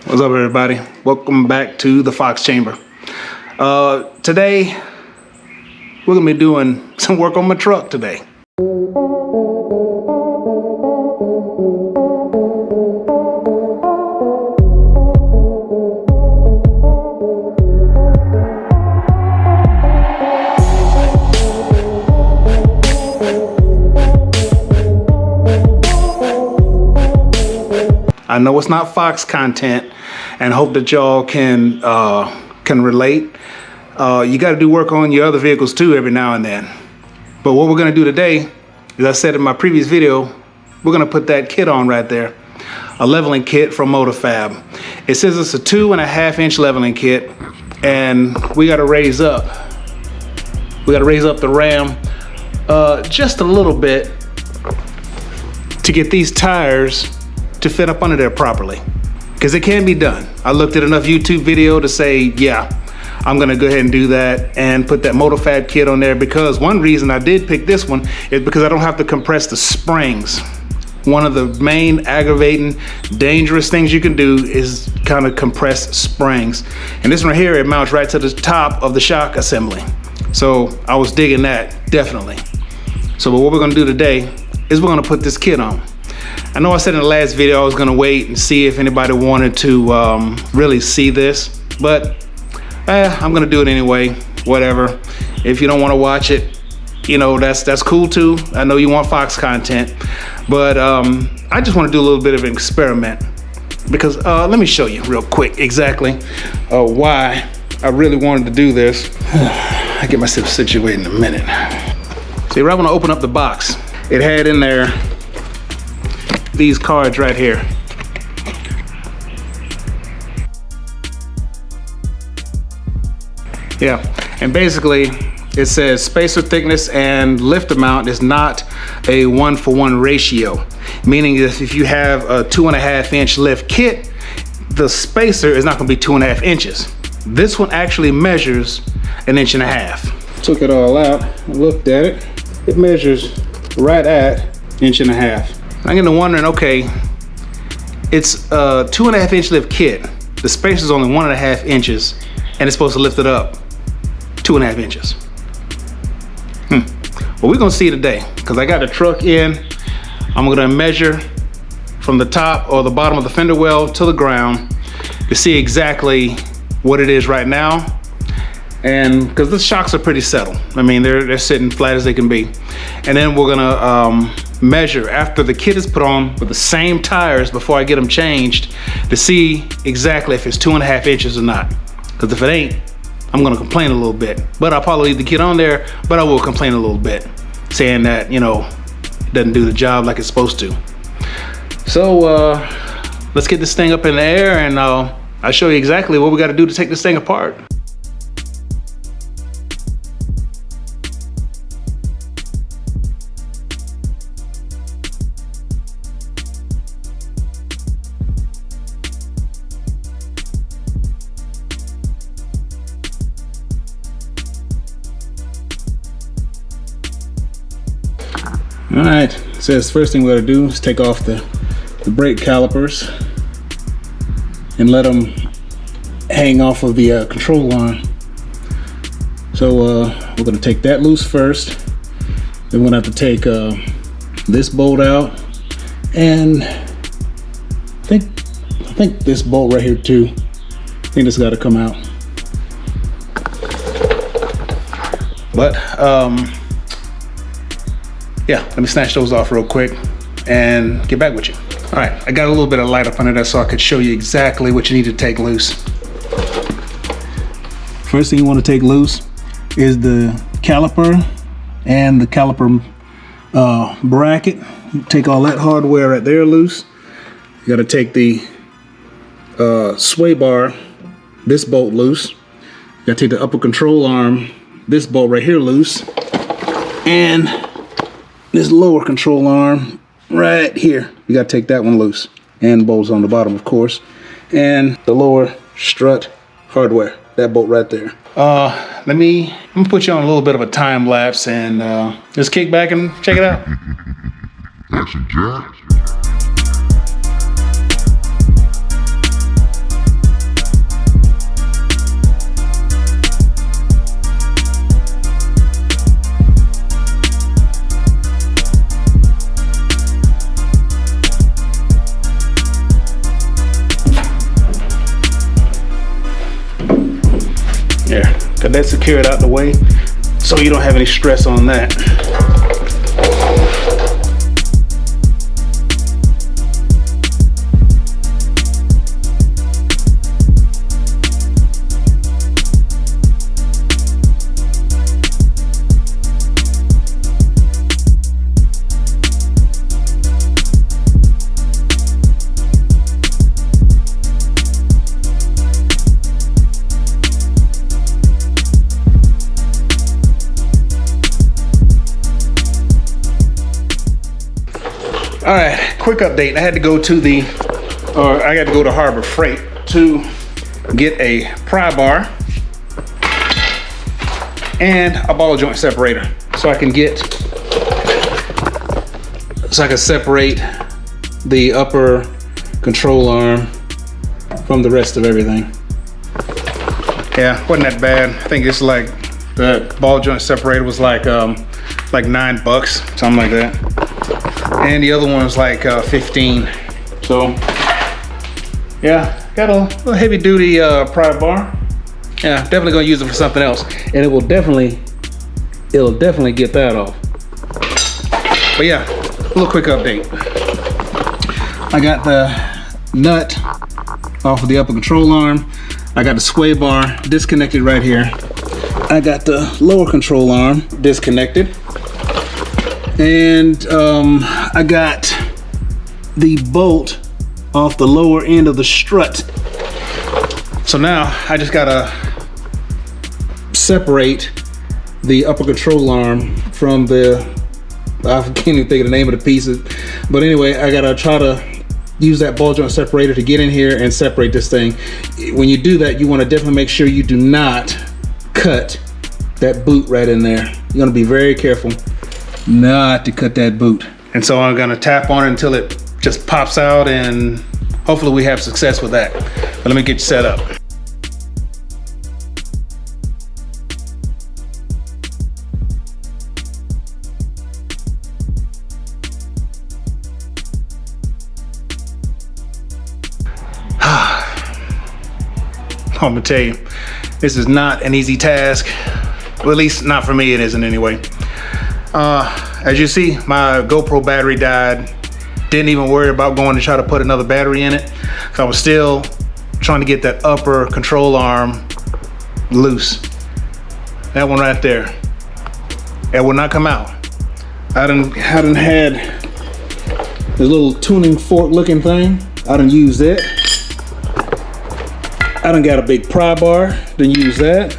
What's up, everybody? Welcome back to the Fox Chamber. Today we're gonna be doing some work on my truck today. I know it's not Fox content, and hope that y'all can relate. You got to do work on your other vehicles too every now and then. But what we're going to do today, as I said in my previous video, we're going to put that kit on right there, a leveling kit from Moto Fab. It says it's a 2.5 inch leveling kit, and we got to raise up. We got to raise up the ram just a little bit to get these tires to fit up under there properly, because it can be done. I looked at enough YouTube video to say, yeah, I'm gonna go ahead and do that and put that Moto Fab kit on there, because one reason I did pick this one is because I don't have to compress the springs. One of the main aggravating, dangerous things you can do is kind of compress springs. And this one right here, it mounts right to the top of the shock assembly. So I was digging that, definitely. So what we're gonna do today is we're gonna put this kit on. I know I said in the last video I was gonna wait and see if anybody wanted to really see this, but I'm gonna do it anyway, whatever. If you don't wanna watch it, you know, that's cool too. I know you want Fox content, but I just wanna do a little bit of an experiment, because let me show you real quick exactly why I really wanted to do this. I'll get myself situated in a minute. See, right when I open up the box, it had in there these cards right here. Yeah, and basically it says spacer thickness and lift amount is not a 1-for-1 ratio, meaning that if you have a 2.5 inch lift kit, the spacer is not going to be 2.5 inches. This one actually measures 1.5 inches. Took it all out, looked at it. It measures right at 1.5 inches. I'm getting to wondering, okay, it's a 2.5 inch lift kit. The space is only 1.5 inches, and it's supposed to lift it up 2.5 inches. Well, we're gonna see today, because I got the truck in. I'm gonna measure from the top or the bottom of the fender well to the ground to see exactly what it is right now. And because the shocks are pretty settled. I mean, they're sitting flat as they can be. And then we're gonna measure after the kit is put on with the same tires before I get them changed to see exactly if it's 2.5 inches or not. Because if it ain't, I'm gonna complain a little bit. But I'll probably leave the kit on there, but I will complain a little bit, saying that, you know, it doesn't do the job like it's supposed to. So let's get this thing up in the air, and I'll show you exactly what we gotta do to take this thing apart. All right, it says first thing we gotta do is take off the brake calipers and let them hang off of the control arm. So we're gonna take that loose first. Then we're gonna have to take this bolt out, and I think this bolt right here too. I think this gotta come out. But yeah, let me snatch those off real quick and get back with you. All right, I got a little bit of light up under there so I could show you exactly what you need to take loose. First thing you want to take loose is the caliper and the caliper bracket. Take all that hardware right there loose. You got to take the sway bar, this bolt loose. You got to take the upper control arm, this bolt right here loose, and this lower control arm right here, you gotta take that one loose, and bolts on the bottom, of course, and the lower strut hardware, that bolt right there. I'm gonna put you on a little bit of a time lapse and just kick back and check it out. Action, Jack. Got that secured out the way so you don't have any stress on that. All right, quick update. I had to go to Harbor Freight to get a pry bar and a ball joint separator so I can separate the upper control arm from the rest of everything. Yeah, wasn't that bad. I think it's like the ball joint separator was like $9, something like that. And the other one was like 15. So yeah, got a little heavy duty pry bar. Yeah, definitely gonna use it for something else. And it'll definitely get that off. But yeah, a little quick update. I got the nut off of the upper control arm. I got the sway bar disconnected right here. I got the lower control arm disconnected. And I got the bolt off the lower end of the strut. So now I just gotta separate the upper control arm from I can't even think of the name of the pieces. But anyway, I gotta try to use that ball joint separator to get in here and separate this thing. When you do that, you wanna definitely make sure you do not cut that boot right in there. You're gonna be very careful not to cut that boot. And so I'm gonna tap on it until it just pops out, and hopefully we have success with that. But let me get you set up. I'm gonna tell you, this is not an easy task. Well, at least not for me, it isn't anyway. As you see, my GoPro battery died. Didn't even worry about going to try to put another battery in it. So I was still trying to get that upper control arm loose. That one right there. That will not come out. I done had this little tuning fork looking thing. I done used it. I done got a big pry bar, done use that.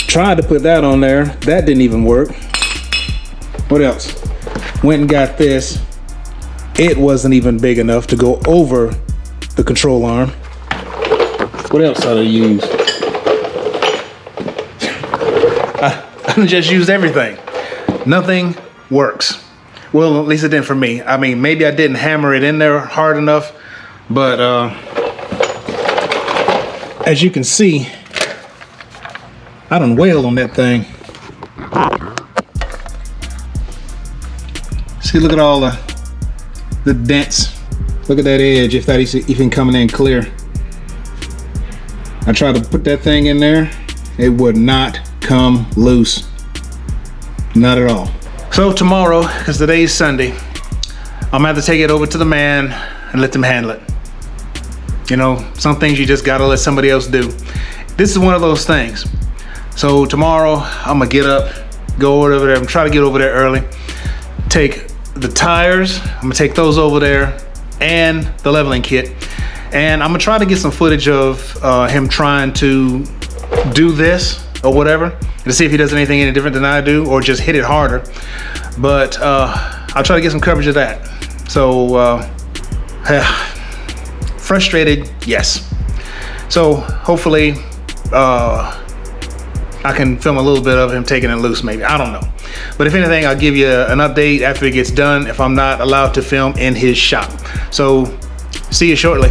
Tried to put that on there, that didn't even work. What else? Went and got this. It wasn't even big enough to go over the control arm. What else did I use? I just used everything. Nothing works. Well, at least it didn't for me. I mean, maybe I didn't hammer it in there hard enough, but as you can see, I done wailed on that thing. See, look at all the dents. Look at that edge, if that is even coming in clear. I tried to put that thing in there. It would not come loose. Not at all. So tomorrow, because today's Sunday, I'm gonna have to take it over to the man and let them handle it. You know, some things you just gotta let somebody else do. This is one of those things. So tomorrow, I'm gonna get up, go over there, I'm trying to get over there early, take the tires, I'm gonna take those over there, and the leveling kit. And I'm gonna try to get some footage of him trying to do this or whatever, to see if he does anything any different than I do, or just hit it harder. But I'll try to get some coverage of that. So, frustrated, yes. So hopefully I can film a little bit of him taking it loose, maybe, I don't know. But if anything, I'll give you an update after it gets done if I'm not allowed to film in his shop. So see you shortly.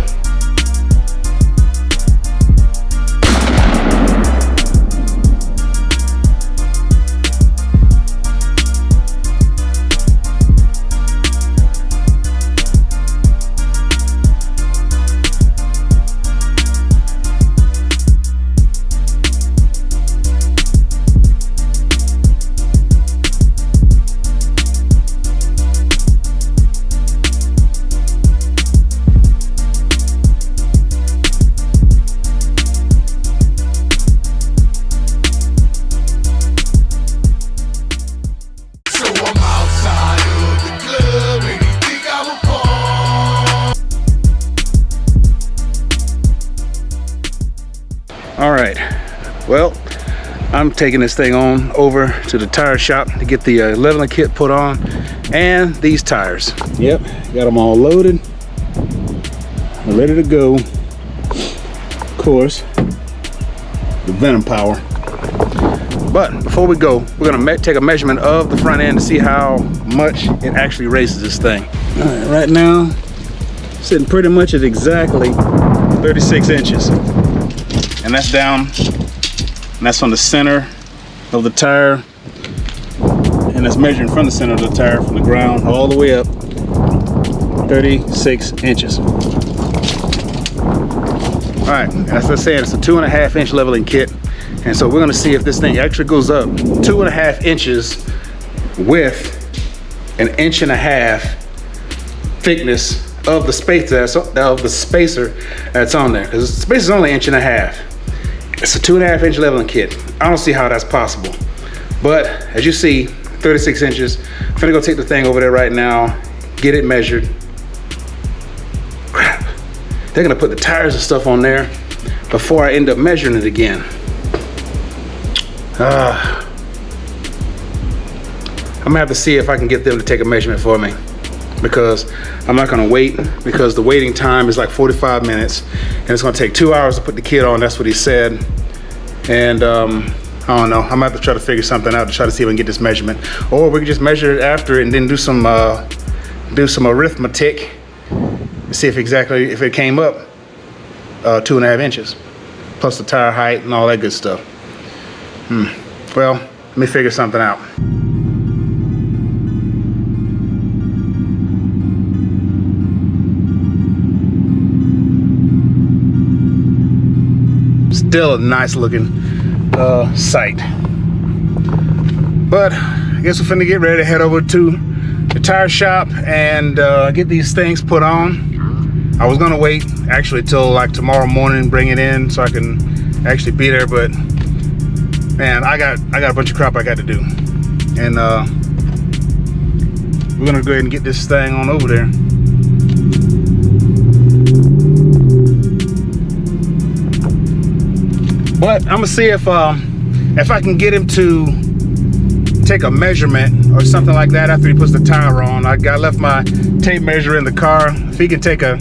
All right, well, I'm taking this thing on over to the tire shop to get the leveling kit put on and these tires. Yep, got them all loaded, ready to go. Of course, the Venom power. But before we go, we're gonna take a measurement of the front end to see how much it actually raises this thing. All right, right now, sitting pretty much at exactly 36 inches. And that's down, and that's on the center of the tire. And that's measuring from the center of the tire, from the ground all the way up, 36 inches. All right, as I said, it's a 2.5 inch leveling kit. And so we're gonna see if this thing actually goes up 2.5 inches with 1.5 inches thickness of the spacer that's on there, because the spacer is only 1.5 inches. It's a 2.5 inch leveling kit. I don't see how that's possible. But as you see, 36 inches. I'm gonna go take the thing over there right now, get it measured. Crap. They're gonna put the tires and stuff on there before I end up measuring it again. I'm gonna have to see if I can get them to take a measurement for me, because I'm not gonna wait, because the waiting time is like 45 minutes and it's gonna take 2 hours to put the kit on. That's what he said. And I don't know, I'm gonna have to try to figure something out to try to see if I can get this measurement, or we can just measure it after and then do some arithmetic and see if it came up 2.5 inches plus the tire height and all that good stuff. Well, let me figure something out. Still a nice looking sight. But I guess we're finna get ready to head over to the tire shop and get these things put on. I was gonna wait actually till like tomorrow morning and bring it in so I can actually be there, but man, I got a bunch of crap I got to do. And we're gonna go ahead and get this thing on over there. But I'm gonna see if I can get him to take a measurement or something like that after he puts the tire on. I left my tape measure in the car. If he can take a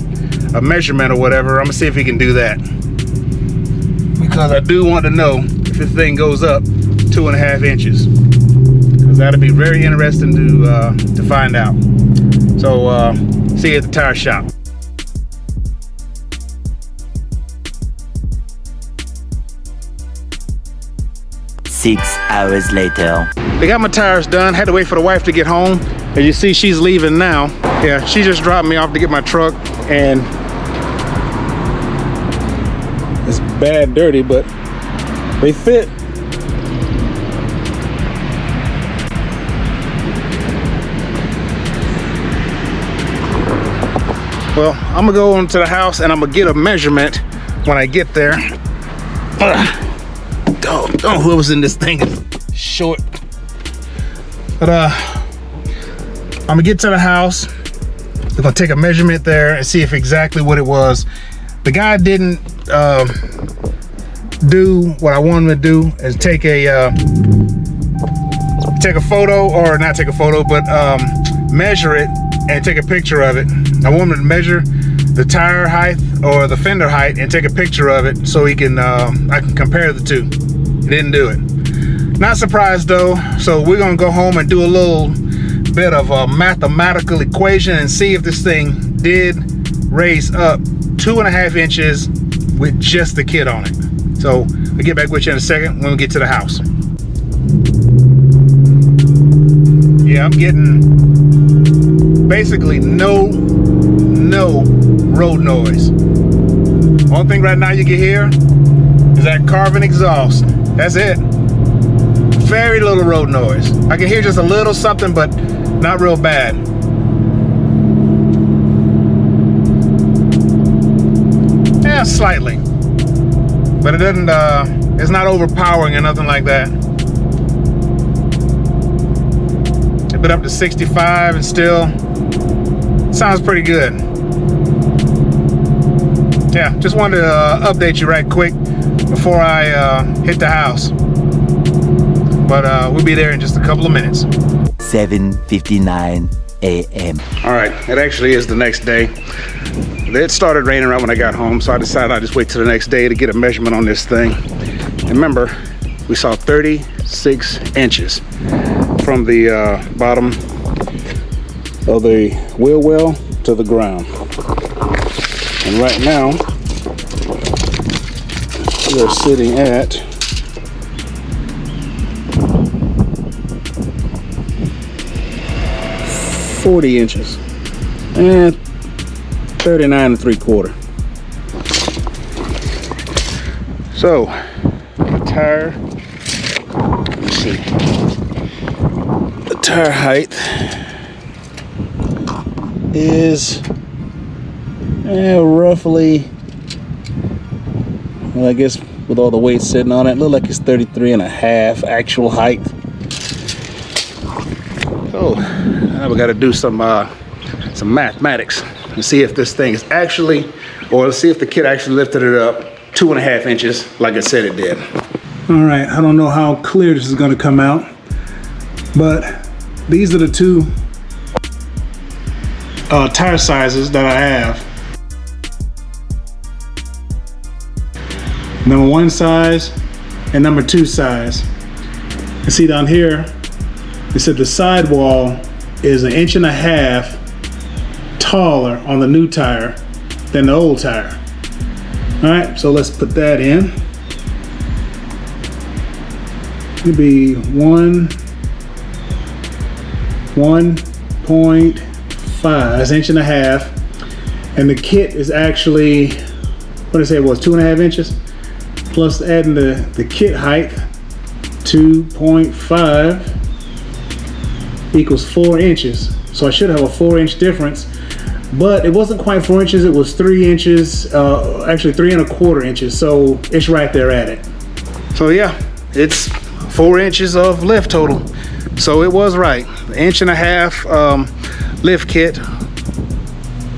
measurement or whatever, I'm gonna see if he can do that, because I do want to know if this thing goes up 2.5 inches, because that'll be very interesting to find out. So see you at the tire shop. Six hours later. They got my tires done. Had to wait for the wife to get home. As you see, she's leaving now. Yeah, she just dropped me off to get my truck, and it's bad dirty, but they fit. Well, I'm gonna go into the house and I'm gonna get a measurement when I get there. Oh, whoever's in this thing is short. But I'm gonna get to the house. I'm gonna take a measurement there and see if exactly what it was. The guy didn't do what I wanted him to do, is take a photo, or not take a photo, but measure it and take a picture of it. I want him to measure the tire height or the fender height and take a picture of it so he can I can compare the two. He didn't do it. Not surprised though. So we're gonna go home and do a little bit of a mathematical equation and see if this thing did raise up 2.5 inches with just the kit on it. So we'll get back with you in a second when we get to the house. Yeah, I'm getting basically no road noise. One thing right now you can hear is that carbon exhaust. That's it. Very little road noise. I can hear just a little something, but not real bad. Yeah, slightly. But it doesn't, it's not overpowering or nothing like that. It's been up to 65 and still sounds pretty good. Yeah, just wanted to update you right quick before I hit the house. But we'll be there in just a couple of minutes. 7:59 a.m. All right, it actually is the next day. It started raining right when I got home, so I decided I'd just wait till the next day to get a measurement on this thing. And remember, we saw 36 inches from the bottom of the wheel well to the ground. And right now, we are sitting at 40 inches and 39 3/4. So the tire, let's see, the tire height is roughly, well, I guess with all the weight sitting on it, look like it's 33.5 actual height. So now we got to do some mathematics and see if this thing is actually, or let's see if the kit actually lifted it up 2.5 inches like it said it did. All right, I don't know how clear this is going to come out, but these are the two tire sizes that I have. Number 1 size and number 2 size. You see down here, it said the sidewall is 1.5 inches taller on the new tire than the old tire. All right, so let's put that in. It'd be 1.5. That's 1.5 inches. And the kit is actually, what did I say it was, 2.5 inches? Plus adding the kit height, 2.5 equals 4 inches. So I should have a 4-inch difference, but it wasn't quite 4 inches, it was 3 inches, actually 3.25 inches. So it's right there at it. So yeah, it's 4 inches of lift total. So it was right. The 1.5 inch lift kit,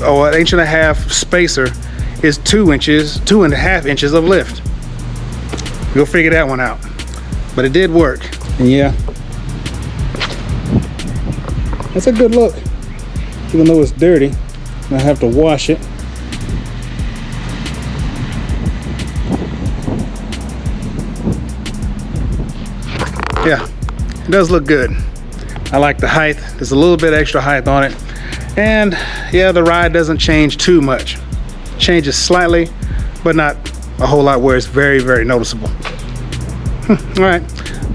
or 1.5 inch spacer, is 2.5 inches of lift. We'll figure that one out. But it did work. And yeah, that's a good look. Even though it's dirty, I have to wash it. Yeah, it does look good. I like the height. There's a little bit extra height on it. And yeah, the ride doesn't change too much. Changes slightly, but not a whole lot where it's very, very noticeable. All right.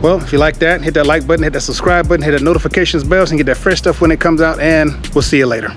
Well, if you like that, hit that like button, hit that subscribe button, hit that notifications bell so you can get that fresh stuff when it comes out, and we'll see you later.